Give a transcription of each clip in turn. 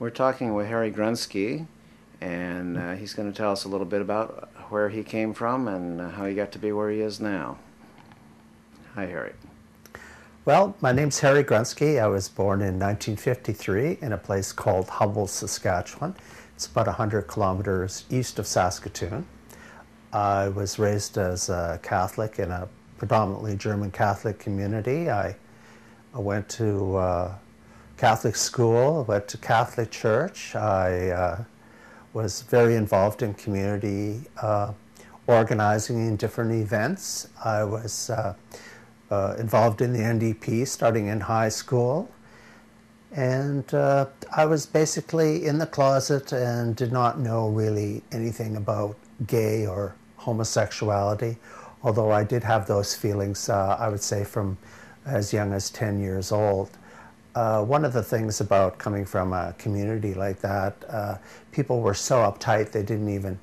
We're talking with Harry Grunsky, and he's going to tell us a little bit about where he came from and how he got to be where he is now. Hi, Harry. Well, my name's Harry Grunsky. I was born in 1953 in a place called Humboldt, Saskatchewan. It's about 100 kilometers east of Saskatoon. I was raised as a Catholic in a predominantly German Catholic community. I went to Catholic school, went to Catholic church. I was very involved in community organizing in different events. I was involved in the NDP starting in high school. And I was basically in the closet and did not know really anything about gay or homosexuality, although I did have those feelings, I would say, from as young as 10 years old. One of the things about coming from a community like that, people were so uptight they didn't even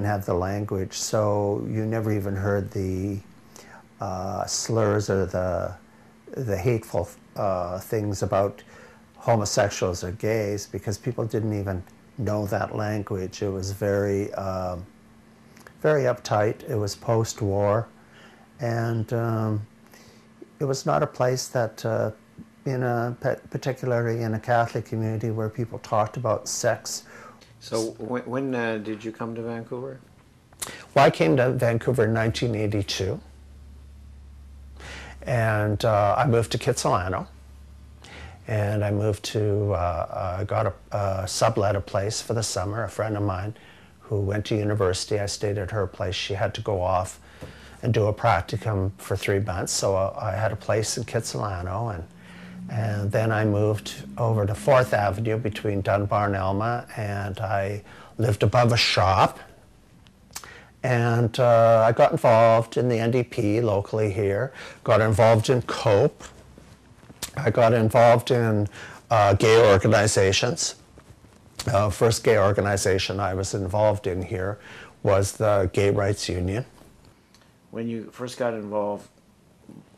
have the language, so you never even heard the slurs or the hateful things about homosexuals or gays, because people didn't even know that language. It was very very uptight. It was post-war, and it was not a place that particularly in a Catholic community where people talked about sex. So when did you come to Vancouver? Well, I came to Vancouver in 1982, and I moved to Kitsilano, and I moved to, got sublet a place for the summer. A friend of mine who went to university, I stayed at her place. She had to go off and do a practicum for 3 months, so I had a place in Kitsilano, and then I moved over to 4th Avenue between Dunbar and Elma, and I lived above a shop. And I got involved in the NDP locally here, got involved in COPE. I got involved in gay organizations. First gay organization I was involved in here was the Gay Rights Union. When you first got involved,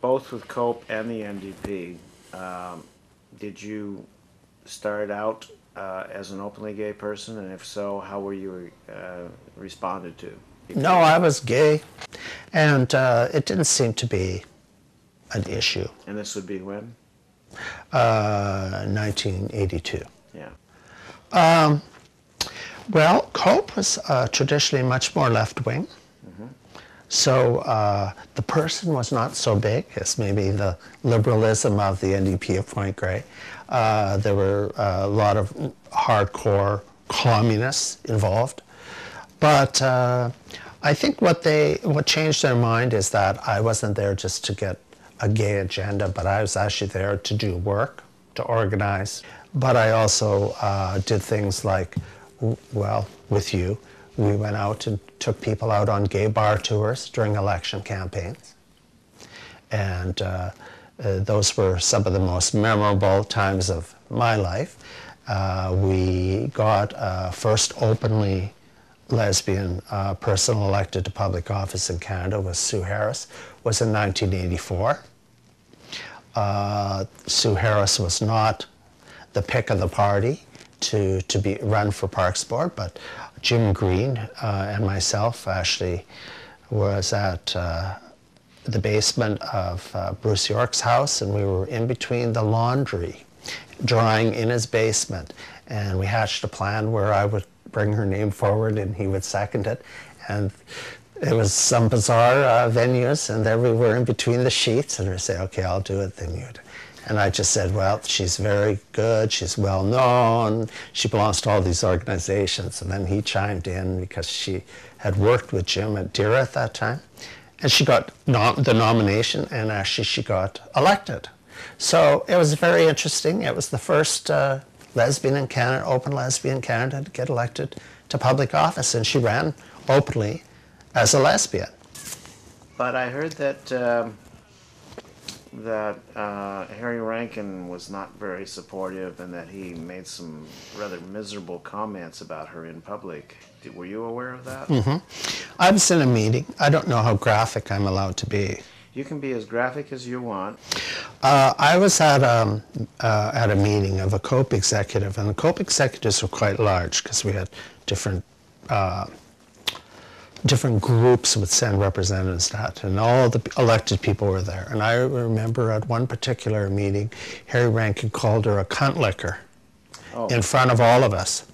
both with COPE and the NDP, did you start out as an openly gay person, and if so, how were you responded to? No, I was gay, and it didn't seem to be an issue. And this would be when? 1982. Yeah. Well, COPE was traditionally much more left-wing. Mm-hmm. So the person was not so big as maybe the liberalism of the NDP of Point Grey. There were a lot of hardcore communists involved. But I think what changed their mind is that I wasn't there just to get a gay agenda, but I was actually there to do work, to organize. But I also did things like, well, with you, we went out and took people out on gay bar tours during election campaigns. And those were some of the most memorable times of my life. We got first openly lesbian person elected to public office in Canada was Sue Harris, was in 1984. Sue Harris was not the pick of the party to be run for Parks Board, but Jim Green and myself actually was at the basement of Bruce York's house, and we were in between the laundry, drying in his basement, and we hatched a plan where I would bring her name forward and he would second it. And it was some bizarre venues, and there we were in between the sheets, and we'd say, okay, I'll do it, then you'd. And I just said, well, she's very good, she's well known, she belongs to all these organizations. And then he chimed in because she had worked with Jim at DERA at that time. And she got the nomination, and actually she got elected. So it was very interesting. It was the first lesbian in Canada, open lesbian Canada, to get elected to public office, and she ran openly as a lesbian. But I heard that Harry Rankin was not very supportive, and that he made some rather miserable comments about her in public. Were you aware of that? Mm-hmm. I was in a meeting. I don't know how graphic I'm allowed to be. You can be as graphic as you want. I was at a meeting of a COPE executive, and the COPE executives were quite large because we had different groups would send representatives to that, and all the elected people were there. And I remember at one particular meeting, Harry Rankin called her a cunt-licker in front of all of us.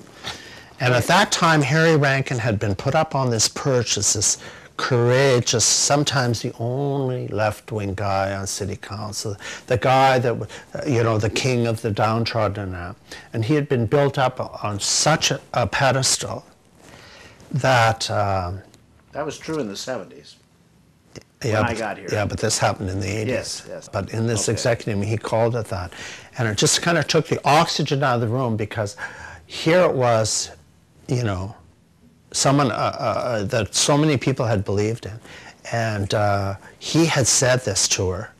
And at that time, Harry Rankin had been put up on this perch as this courageous, sometimes the only left-wing guy on city council, the guy that, the king of the downtrodden. And he had been built up on such a pedestal that... that was true in the 70s. Yeah, when I got here. Yeah, but this happened in the 80s. Yes. But in this executive, he called it that. And it just kind of took the oxygen out of the room, because here it was, someone that so many people had believed in. And he had said this to her,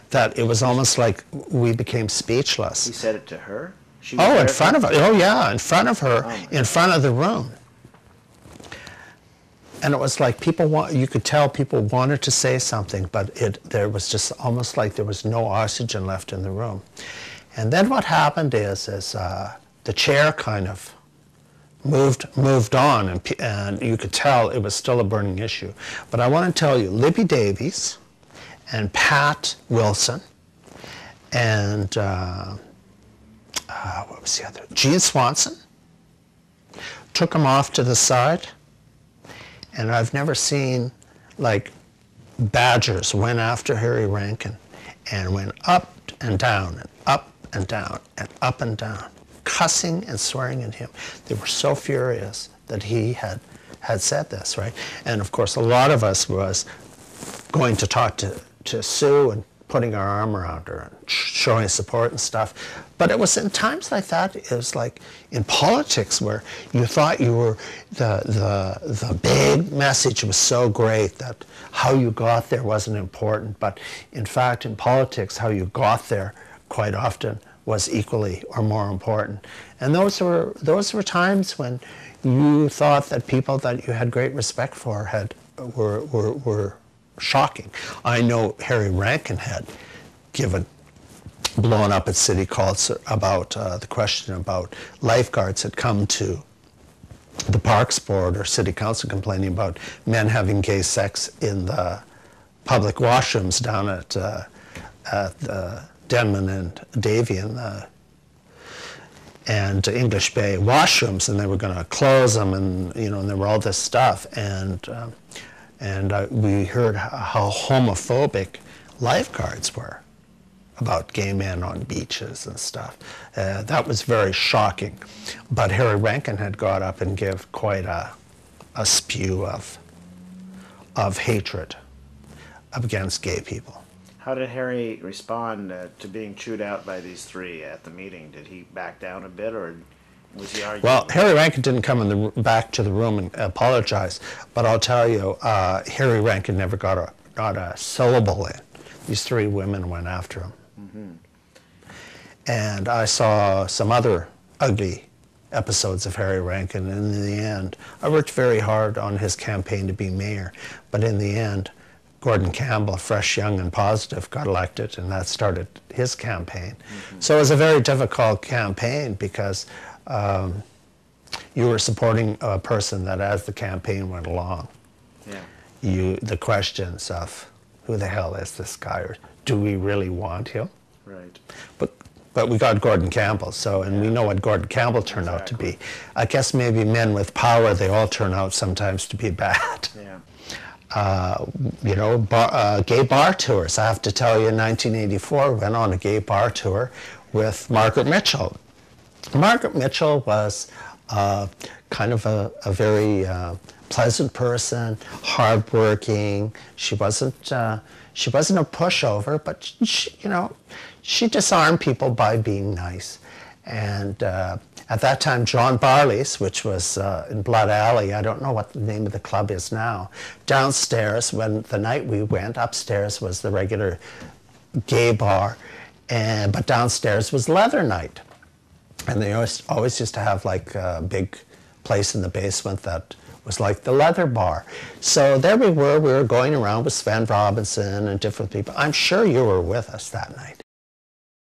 that it was almost like we became speechless. He said it to her? In front of her. Oh, yeah, in front of her, in front of the room. And it was like you could tell people wanted to say something, but there was just almost like there was no oxygen left in the room. And then what happened is the chair kind of moved on, and you could tell it was still a burning issue. But I want to tell you, Libby Davis and Pat Wilson and what was the other? Jean Swanson took him off to the side. And I've never seen, like, badgers went after Harry Rankin and went up and down and up and down and up and down, cussing and swearing at him. They were so furious that he had said this, right? And of course, a lot of us was going to talk to Sue and putting our arm around her and showing support and stuff. But it was in times like that, it was like in politics where you thought you were, the big message was so great that how you got there wasn't important. But in fact, in politics, how you got there quite often was equally or more important. And those were times when you thought that people that you had great respect for were shocking. I know Harry Rankin had blown up at City Council about the question about lifeguards had come to the Parks Board or City Council complaining about men having gay sex in the public washrooms down at Denman and Davian and English Bay washrooms, and they were going to close them, and and there were all this stuff, and we heard how homophobic lifeguards were about gay men on beaches and stuff. That was very shocking. But Harry Rankin had got up and give quite a spew of hatred against gay people. How did Harry respond to being chewed out by these three at the meeting? Did he back down a bit, or was he arguing? Well, Harry Rankin didn't come back to the room and apologize, but I'll tell you, Harry Rankin never got a syllable in. These three women went after him. Mm-hmm. And I saw some other ugly episodes of Harry Rankin, and in the end, I worked very hard on his campaign to be mayor, but in the end, Gordon Campbell, fresh, young, and positive, got elected, and that started his campaign. Mm-hmm. So it was a very difficult campaign because you were supporting a person that, as the campaign went along, the questions of who the hell is this guy, or do we really want him? Right. But we got Gordon Campbell, and we know what Gordon Campbell turned out to be. I guess maybe men with power, they all turn out sometimes to be bad. Yeah. Gay bar tours. I have to tell you, in 1984, we went on a gay bar tour with Margaret Mitchell. Margaret Mitchell was kind of a very pleasant person, hardworking. She wasn't a pushover, but she disarmed people by being nice. And at that time, John Barley's, which was in Blood Alley, I don't know what the name of the club is now, downstairs, when the night we went, upstairs was the regular gay bar, but downstairs was leather night. And they always used to have like a big place in the basement that was like the leather bar. So there we were going around with Sven Robinson and different people. I'm sure you were with us that night.